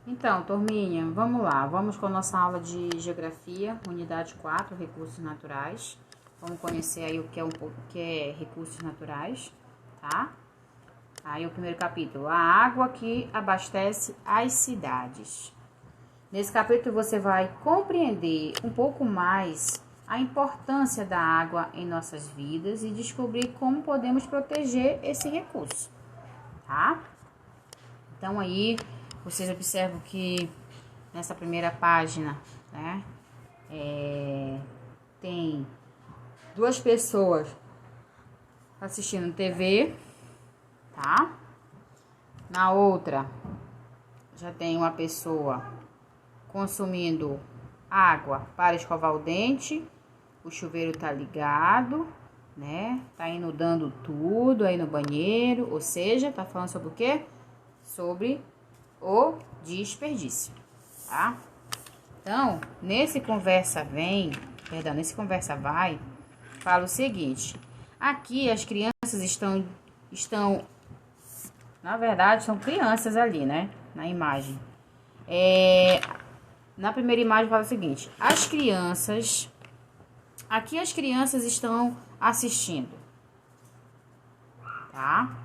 Então, turminha, vamos lá. Vamos com a nossa aula de Geografia, unidade 4, Recursos Naturais. Vamos conhecer aí o que é recursos naturais, tá? Aí o primeiro capítulo, a água que abastece as cidades. Nesse capítulo você vai compreender um pouco mais a importância da água em nossas vidas e descobrir como podemos proteger esse recurso, tá? Então aí vocês observam que nessa primeira página, né, tem duas pessoas assistindo TV, tá? Na outra já tem uma pessoa consumindo água para escovar o dente, o chuveiro tá ligado, né? Tá inundando tudo aí no banheiro, ou seja, tá falando sobre o quê? Sobre o desperdício, tá? Então, nesse conversa vai, fala o seguinte: aqui as crianças estão, na verdade, são crianças ali, né? Na imagem. Na primeira imagem fala o seguinte: aqui as crianças estão assistindo, tá?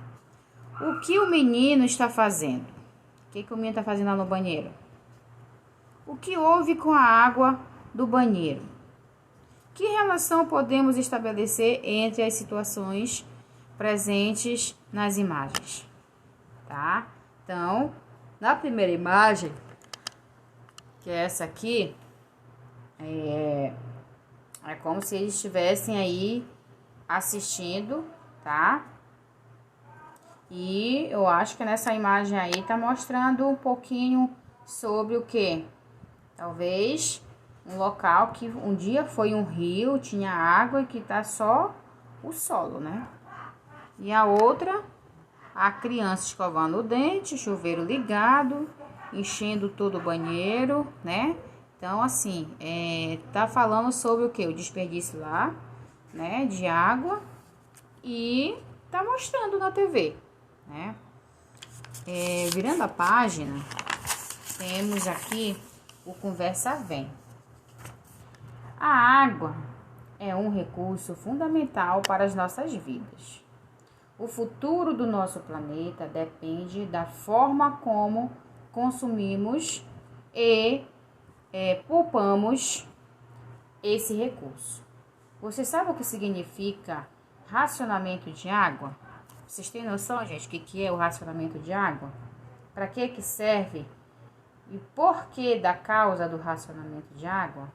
O que o menino está fazendo? O que o menino está fazendo lá no banheiro? O que houve com a água do banheiro? Que relação podemos estabelecer entre as situações presentes nas imagens? Tá? Então, na primeira imagem, que é essa aqui, é como se eles estivessem aí assistindo, tá? E eu acho que nessa imagem aí tá mostrando um pouquinho sobre o que? Talvez um local que um dia foi um rio, tinha água e que tá só o solo, né? E a outra, a criança escovando o dente, chuveiro ligado, enchendo todo o banheiro, né? Então, assim, tá falando sobre o que? O desperdício lá, né? De água e tá mostrando na TV, né? Virando a página, temos aqui o Conversa Vem. A água é um recurso fundamental para as nossas vidas. O futuro do nosso planeta depende da forma como consumimos e poupamos esse recurso. Você sabe o que significa racionamento de água? Vocês têm noção, gente, o que é o racionamento de água? Para que serve? E por que da causa do racionamento de água?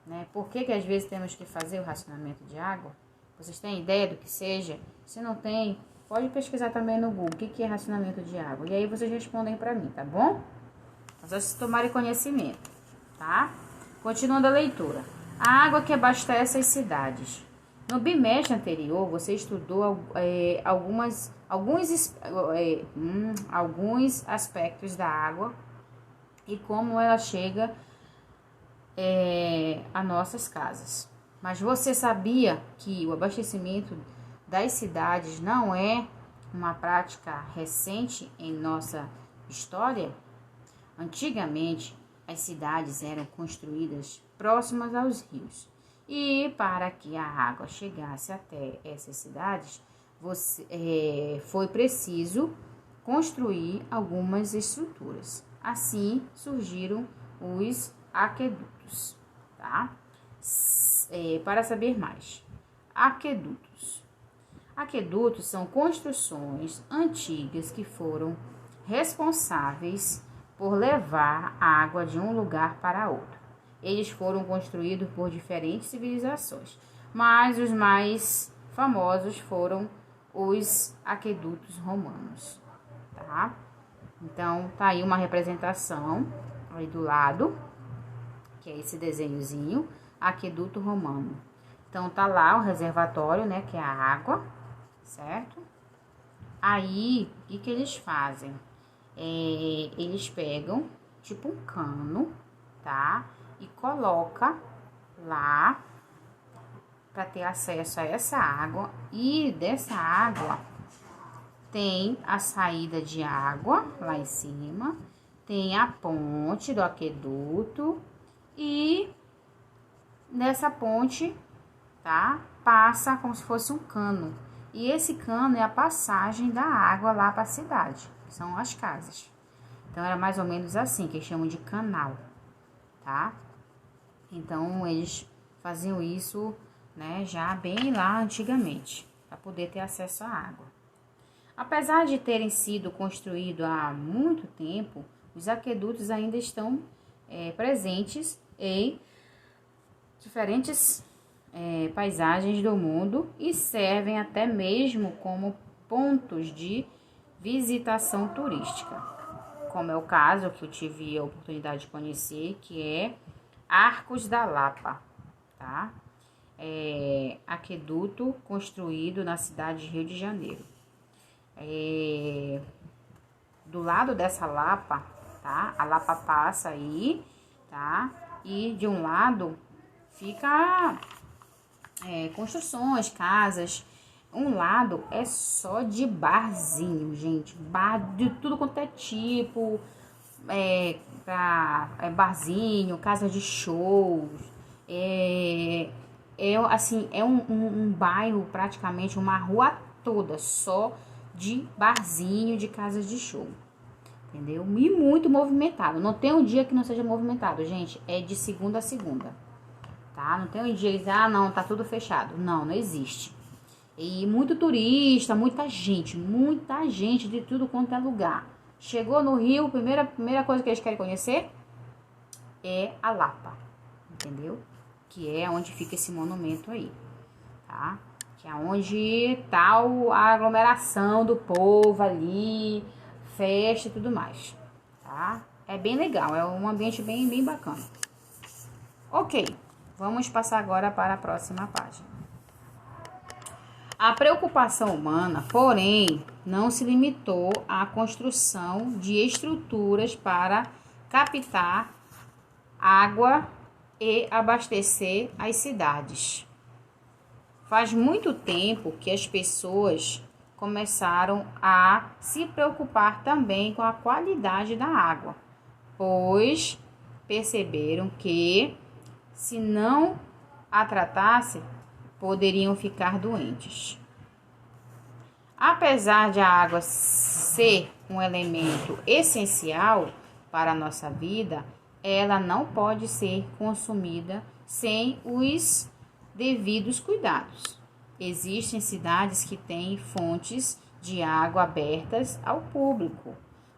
Né? Por que às vezes temos que fazer o racionamento de água? Vocês têm ideia do que seja? Se não tem, pode pesquisar também no Google o que é racionamento de água. E aí vocês respondem para mim, tá bom? Mas vocês tomarem conhecimento, tá? Continuando a leitura. A água que abastece as cidades. No bimestre anterior, você estudou alguns aspectos da água e como ela chega a nossas casas. Mas você sabia que o abastecimento das cidades não é uma prática recente em nossa história? Antigamente, as cidades eram construídas próximas aos rios. E para que a água chegasse até essas cidades, foi preciso construir algumas estruturas. Assim surgiram os aquedutos, tá? Para saber mais, aquedutos. Aquedutos são construções antigas que foram responsáveis por levar água de um lugar para outro. Eles foram construídos por diferentes civilizações, mas os mais famosos foram os aquedutos romanos, tá? Então, tá aí uma representação aí do lado, que é esse desenhozinho, aqueduto romano. Então, tá lá o reservatório, né, que é a água, certo? Aí, o que eles fazem? Eles pegam, tipo um cano, tá? E coloca lá para ter acesso a essa água. E dessa água tem a saída de água lá em cima tem a ponte do aqueduto e nessa ponte, tá? Passa como se fosse um cano. E esse cano é a passagem da água lá para a cidade, que são as casas. Então, era mais ou menos assim, que eles chamam de canal, tá? Então, eles faziam isso, né, já bem lá antigamente, para poder ter acesso à água. Apesar de terem sido construídos há muito tempo, os aquedutos ainda estão presentes em diferentes paisagens do mundo e servem até mesmo como pontos de visitação turística, como é o caso que eu tive a oportunidade de conhecer, que é Arcos da Lapa, tá? Aqueduto construído na cidade de Rio de Janeiro. Do lado dessa Lapa, tá? A Lapa passa aí, tá? E de um lado fica construções, casas. Um lado é só de barzinho, gente. Bar de tudo quanto é tipo. Barzinho, casa de shows. Assim, é um bairro, praticamente uma rua toda só de barzinho, de casas de show. Entendeu? E muito movimentado. Não tem um dia que não seja movimentado, gente. É de segunda a segunda. Tá? Não tem um dia que não, tá tudo fechado. Não, não existe. E muito turista, muita gente de tudo quanto é lugar. Chegou no Rio, primeira coisa que eles querem conhecer é a Lapa, entendeu? Que é onde fica esse monumento aí, tá? Que é onde tá a aglomeração do povo ali, festa e tudo mais, tá? É bem legal, é um ambiente bem bacana. Ok, vamos passar agora para a próxima página. A preocupação humana, porém, não se limitou à construção de estruturas para captar água e abastecer as cidades. Faz muito tempo que as pessoas começaram a se preocupar também com a qualidade da água, pois perceberam que, se não a tratasse, poderiam ficar doentes. Apesar de a água ser um elemento essencial para a nossa vida, ela não pode ser consumida sem os devidos cuidados. Existem cidades que têm fontes de água abertas ao público,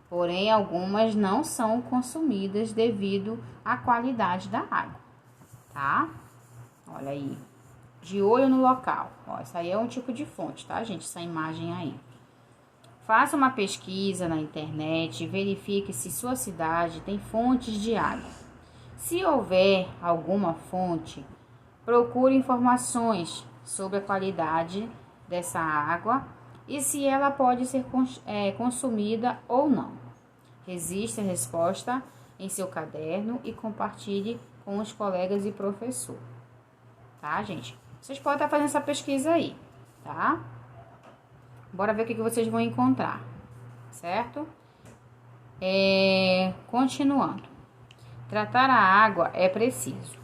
porém algumas não são consumidas devido à qualidade da água, tá? Olha aí. De olho no local. Ó, isso aí é um tipo de fonte, tá, gente? Essa imagem aí. Faça uma pesquisa na internet e verifique se sua cidade tem fontes de água. Se houver alguma fonte, procure informações sobre a qualidade dessa água e se ela pode ser consumida ou não. Registre a resposta em seu caderno e compartilhe com os colegas e professor. Tá, gente? Vocês podem estar fazendo essa pesquisa aí, tá? Bora ver o que vocês vão encontrar, certo? Continuando. Tratar a água é preciso.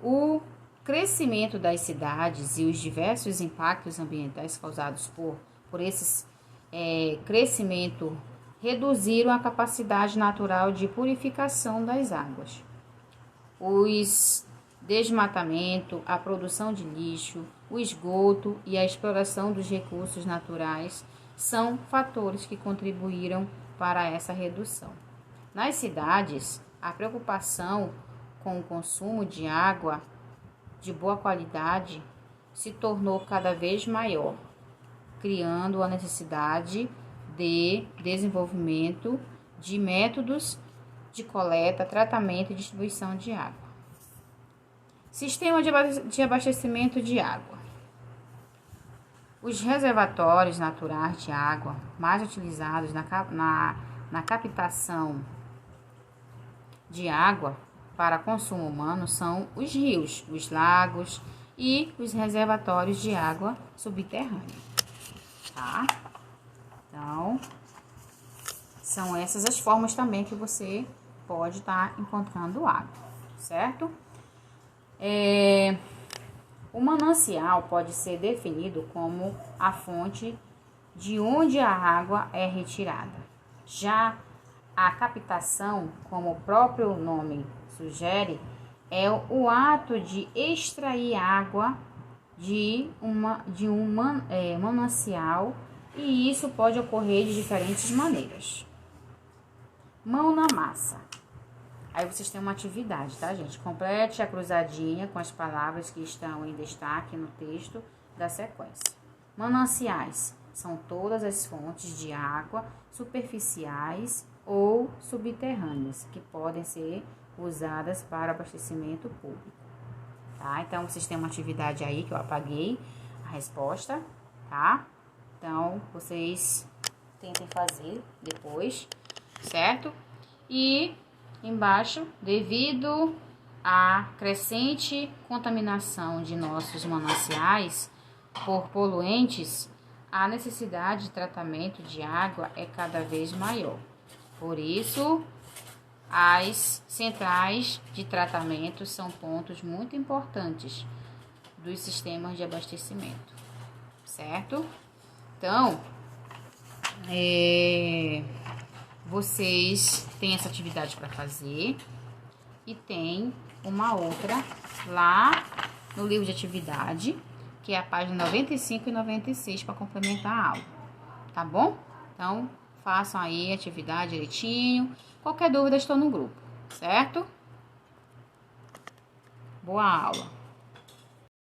O crescimento das cidades e os diversos impactos ambientais causados por esse crescimento reduziram a capacidade natural de purificação das águas. Os desmatamento, a produção de lixo, o esgoto e a exploração dos recursos naturais são fatores que contribuíram para essa redução. Nas cidades, a preocupação com o consumo de água de boa qualidade se tornou cada vez maior, criando a necessidade de desenvolvimento de métodos de coleta, tratamento e distribuição de água. Sistema de abastecimento de água. Os reservatórios naturais de água mais utilizados na captação de água para consumo humano são os rios, os lagos e os reservatórios de água subterrânea, tá? Então, São essas as formas também que você pode estar encontrando água, certo? O manancial pode ser definido como a fonte de onde a água é retirada. Já a captação, como o próprio nome sugere, é o ato de extrair água de um manancial, e isso pode ocorrer de diferentes maneiras. Mão na massa. Aí vocês têm uma atividade, tá, gente? Complete a cruzadinha com as palavras que estão em destaque no texto da sequência. Mananciais são todas as fontes de água superficiais ou subterrâneas que podem ser usadas para abastecimento público, tá? Então, vocês têm uma atividade aí que eu apaguei a resposta, tá? Então, vocês tentem fazer depois, certo? E embaixo, devido à crescente contaminação de nossos mananciais por poluentes, a necessidade de tratamento de água é cada vez maior. Por isso, as centrais de tratamento são pontos muito importantes dos sistemas de abastecimento, certo? Então, vocês têm essa atividade para fazer e tem uma outra lá no livro de atividade, que é a página 95 e 96 para complementar a aula, tá bom? Então, façam aí a atividade direitinho. Qualquer dúvida, estou no grupo, certo? Boa aula!